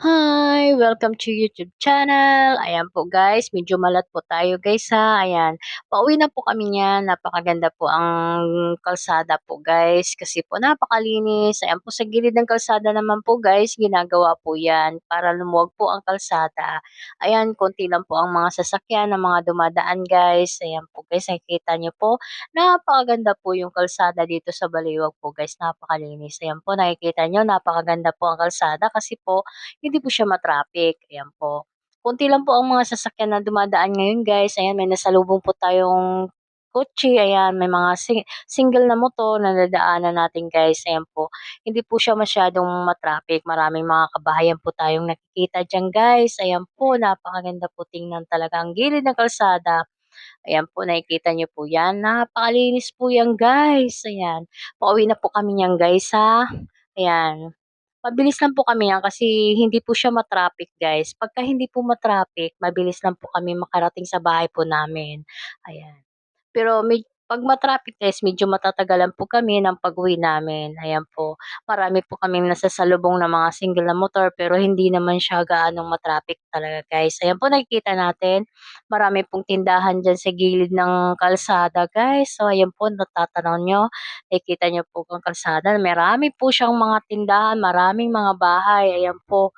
Hi! Welcome to YouTube channel. Ayan po guys, medyo malat po tayo guys ha. Ayan, pauwi na po kami niyan. Napakaganda po ang kalsada po guys. Kasi po napakalinis. Ayan po sa gilid ng kalsada naman po guys, ginagawa po yan para lumuwag po ang kalsada. Ayan, konti lang po ang mga sasakyan ng mga dumadaan guys. Ayan po guys, nakikita niyo po. Napakaganda po yung kalsada dito sa Baliwag po guys. Napakalinis. Ayan po, nakikita niyo, napakaganda po ang kalsada kasi po hindi po siya ma-traffic, ayan po. Konti lang po ang mga sasakyan na dumadaan ngayon guys, ayan may nasalubong po tayong kotse, ayan may mga single na motor na nadadaanan natin guys, ayan po. Hindi po siya masyadong ma-traffic, maraming mga kabahayan po tayong nakikita diyan guys, ayan po napakaganda po tingnan talaga ang gilid ng kalsada. Ayan po nakikita niyo po 'yan, napakalinis po 'yan guys, ayan. Pauwi na po kami niyan guys ha, ayan. Mabilis lang po kami niyan kasi hindi po siya ma-traffic guys. Pagka hindi po ma-traffic, mabilis lang po kami makarating sa bahay po namin, ayan. Pero 'pag ma-traffic guys medyo matatagalan po kami ng pag-uwi namin, ayan po. Marami po kaming nasasalubong na mga single na motor pero hindi naman siya gaanong ma-traffic talaga guys. Ayan po nakikita natin, marami pong tindahan diyan sa gilid ng kalsada guys. So ayan po natatanaw niyo, nakikita niyo po ang kalsada, marami po siyang mga tindahan, maraming mga bahay, ayan po.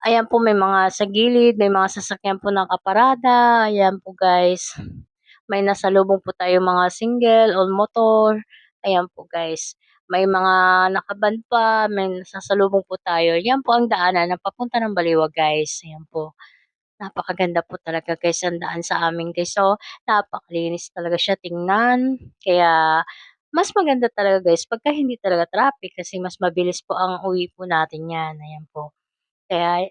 Ayan po may mga sa gilid, may mga sasakyan po nakaparada, ayan po guys. May nasalubong po tayong mga single o motor, ayan po guys. May mga naka-van pa, may nasasalubong po tayo. Yan po ang daanan na papunta ng Baliwag guys, ayan po. Napakaganda po talaga guys ang daan sa amin guys. So, napakalinis talaga siya tingnan. Kaya mas maganda talaga guys pagka hindi talaga traffic kasi mas mabilis po ang uwi po natin yan, ayan po. Kaya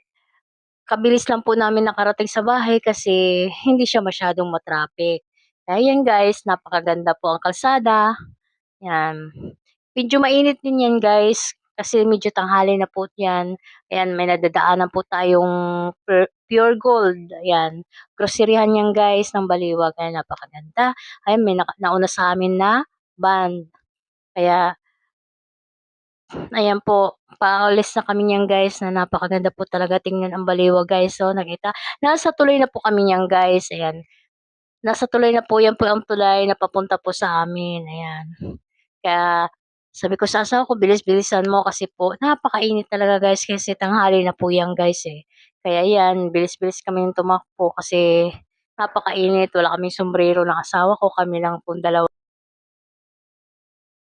kabilis lang po namin nakarating sa bahay kasi hindi siya masyadong ma-traffic. Kaya yan guys, napakaganda po ang kalsada, yan. Medyo mainit din yan guys, kasi medyo tanghali na po yan. Ayan, may nadadaanan po tayong Pure Gold, ayan. Groceryhan yan guys ng Baliwag, ayan, napakaganda. Ayan, may nauna sa amin na van. Kaya ayan po, paalis na kami niyan guys na napakaganda po talaga tingnan ang Baliwag guys. So nakita, nasa tuloy na po kami niyan guys, ayan. Nasa tuloy na po, yan po ang tulay na papunta po sa amin, ayan. Kaya sabi ko sa asawa ko, bilis-bilisan mo kasi po napakainit talaga guys kasi tanghali na po yan guys eh. Kaya yan, bilis-bilis kaming tumakbo kasi napakainit, wala kaming sombrero ng asawa ko, kami lang pong dalawa.